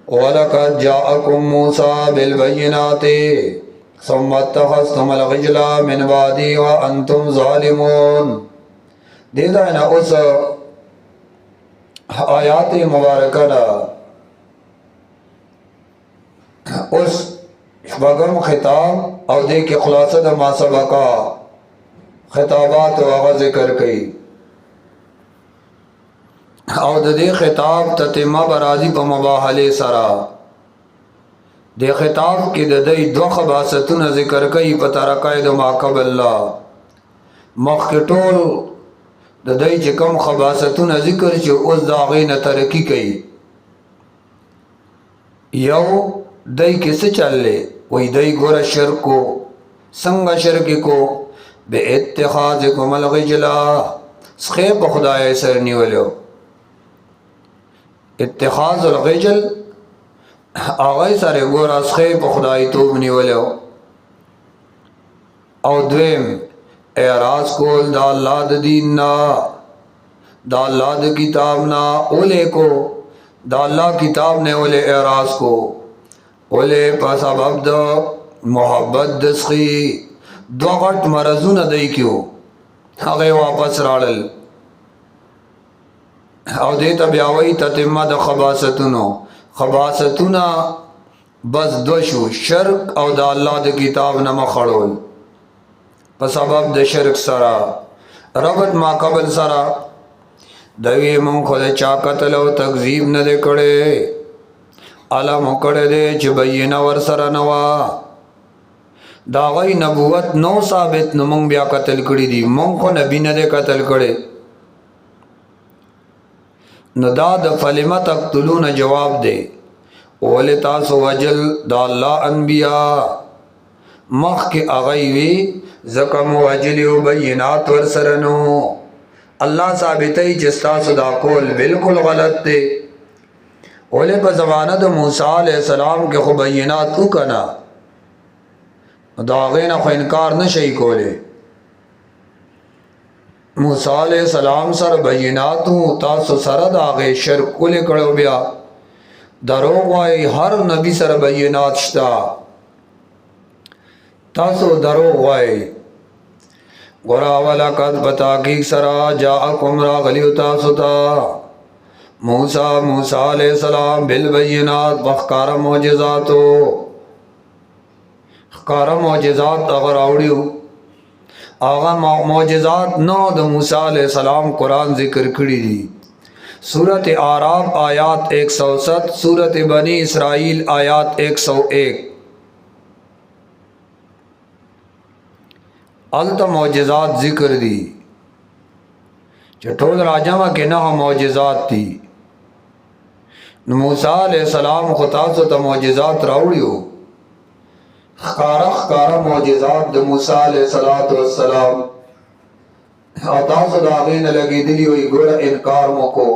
वलक़द जाअकुम मूसा बिलबय्यिनाति सुम्मा इत्तख़ज़्तुमुल इज्ला मिन बअदी व अंतुम ज़ालिमून। देखा है ना उस आयात मुबारका उस बगम खिताब और दे के खुलासा मासबा का खिताबात वागा जिक्र कई और दे खिताब ततिमा बराजी प मुबाहले सरा दे खिताब की दई दो खबासतुन जिक्र कई पतरकायद माकबल्ला मख के टोल दई चिकम खबासतुन जिक्र जो उस दागे न तरक्की कई यौ दई किसे चल ले वही दई गोर शिरक को संग शिरक को बे इत्तिखाज़िकुमुल इज्ला सखे खुदाए सर निवलो इत्तिखाज़ुल इज्ल आगे सारे गोरा सखे खुदाई तो निवलो और द्वेम एराज कोल दा अल्लाह दीन ना दा अल्लाह किताब ना ओले को दा अल्लाह किताब ने ओले एराज को ओले पास अब्द मोहब्बत दस्खी दो गट मरजून दई क्यों आगे वापस राड़ल और दे तब्यावई ततिम्मा द खबासतुना बस दोशु शर्क और दा अल्लाह द किताब नमा खड़ोल पस अब द शर्क सरा रबत मा कबल सरा दवी मुँह खुद चाकतल तकजीब न दे कड़े अला मुकड़े दे चबैना वर सरा नवा दागई नबूवत नौ साबित नमंग ब्या कतल कड़ी दी मुँह को नबी न दे कतल करे नदाद फलिमा तक़्तुलून जवाब दे ओले तासो वजल दा अल्लाह अनबिया मख के अगैवी ज़कम वजल बैनात वर सरनो अल्लाह साबितई जिस्ता सदा कोल बिल्कुल गलत थे ओले पर ज़माना तो मूसा अलैहिस्सलाम के खु बैनात तू कना दागे ना खो इनकार न शई कोले मूसा अलैहिस्सलाम सर बैनात तासो सर दागे शर्क कोले कड़ो ब्या दरोग वाई हर नबी सर बैनात शता तासो दरोग वाई गोरा वाला कद बताकी सरा जाअकुम रागली तासुता मूसा अलैहिस्सलाम बिल बैनात बखकारा मोजिज़ातो खकारा मोजिज़ात अगर आवड़ियो आगा मोजिज़ात नौ द मूसा अलैहिस्सलाम कुरान जिक्र करी दी सूरत आराफ आयात 107 सूरत बनी इसराइल आयात 101 अलत मोजिज़ात जिक्र दी चटोल राजा के ना मोजिज़ात थी मूसा अलैहिस्सलाम खुतासो त मोजिज़ात राउड़ियो खकारा मोजिज़ात द मूसा अलैहिस्सलाम तासो दागे न लगी दिली हुई गोरा इनकार मोको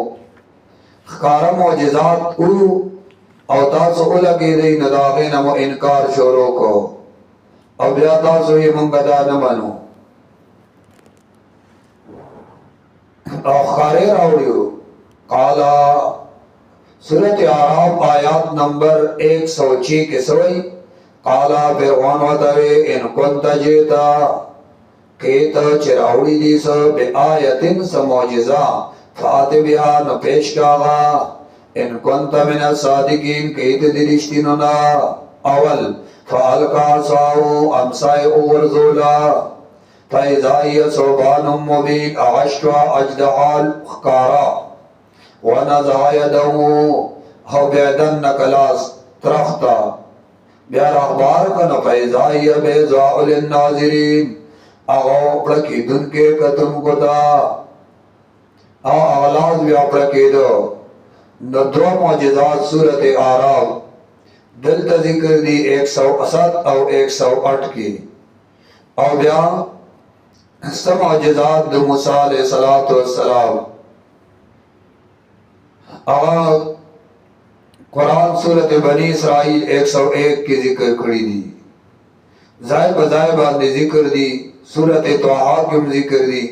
खकारा मोजिज़ात उ और तासो उ लगी रही न दागे न मो इनकार शोरो को अब या तासो ये मंगदा न मानो खारे राउड़ियो काला सूरत आराफ आयात नंबर 106 के सवई काला फिरौन वतवे इन कुंत जेता केत चिराउड़ी दी बे आयतिन समोजिजा फाते बिहा न पेश कागा इन कुंत मिन सादिकीन केत दिरिश्तिनो ना अवल फाल का साओ अमसाए ओवरजोला फैज़ाई सोबानुम मुबीन आश्वा अजदहाल खकारा वनज़ायदहु हबैदन नकलास तरख्ता ब्यार अखबार का न फैज़ाई बेज़ाउल नाज़रीन अगौपड़ की दुन के कतम कोता आलाज व्यापड़ के दो न दो मौजिज़ात सूरत आराफ दिल तज़िक्र दी 107 और 108 की और ब्या सब मौजिज़ात द मूसा अलैहिस्सलातु वस्सलाम कुरान सूरत बनी इसराइल 101 की जिक्र करी दी जाय बजाय बाद जिक्र दी सूरत तोहा की जिक्र दी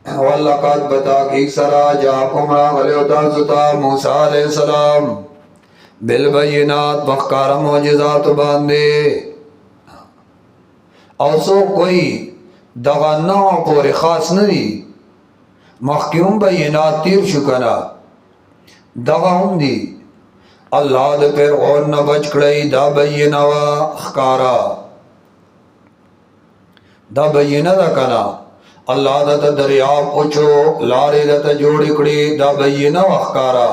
वल्लक़द बता की सरा जाकुम रागले उताजुता मूसा अलैहिस्सलाम बिलबयिनात बख्कार मोजिज़ात बांदे और सो कोई दगा नौ पोरे खास नहीं मखक्यूम बयिनात तीर शुकना दगा हम दी अल्लाह दे फिर और न बच कड़ई दा बयिनावा खकारा दा बयिना दा कना अल्लाह दा त दरियाव उचो लारे दा त जोड़ी कड़ी दा बयिना खकारा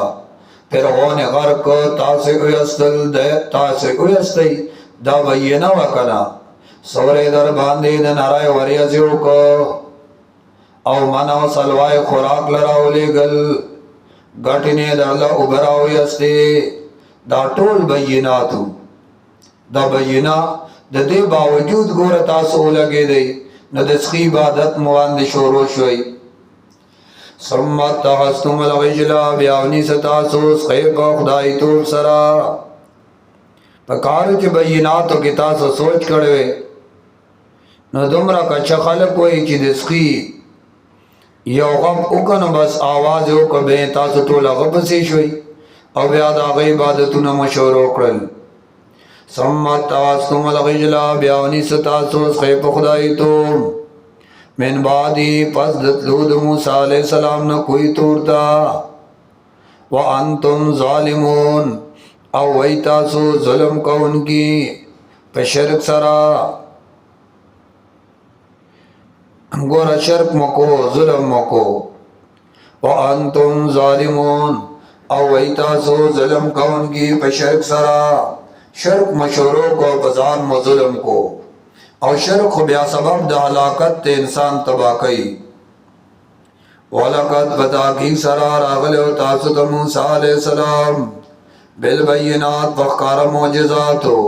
फिर ने गर्क तासे उयस्तल दे तासे उयस्तई दा बयिना वकना सवरे दर बांधे न नाराय वरियजियो को औ मना सलवाए खुराक लराव लेगल गटने दरला उबराव यस्ते दा टोल बयिनातु दा बयिना द दे बावजूद गोर तासो लगे दे न दसकी इबादत मुआंद शोरो शोई सम्मत तहस्तुम अलगिजला ब्यावनी सतासोस खैब खुदाई तूब सरा पकारू के बयिनात के तासो सोच कड़वे न दुमरा का चखल कोई ची दसकी यो गब उकन बस आवाज हो कबे तासो टोला गब से शोई अब याद आ गई इबादतु न मशोरो करल सम्मत तहस्तुम अलगिजला ब्यावनी सतासोस खैब खुदाई तूब मिन बादी पस दतलूद मूसा अलैहिस्सलाम न कोई तोड़ता व अंतुम जालिमून और वही तासो जुल्म का उनकी पे शिरक सरा गोरा शिरक मको जुल्म मको व अंतुम जालिमून और वही तासो जुल्म का उनकी पे शिरक सरा शिरक मशोरों को बाजार में जुल्म को और शिरक ब्या सबब द हलाकत ते इंसान तबाह कई वलकत बता की सरार अगले तासुत मूसा अलैहिस्सलाम बिल बयिनात वक़ार मोजिज़ातो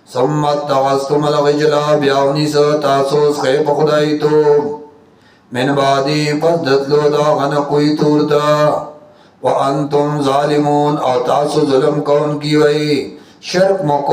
सम्मत तवस्तुम अलगिजला ब्यावनी स तासोस खैप खुदाई तो मिन बादी पस दतलो दा गन कोई तूरता व अंतुम जालिमून और तासु जुल्म कौन की वही शिरक मको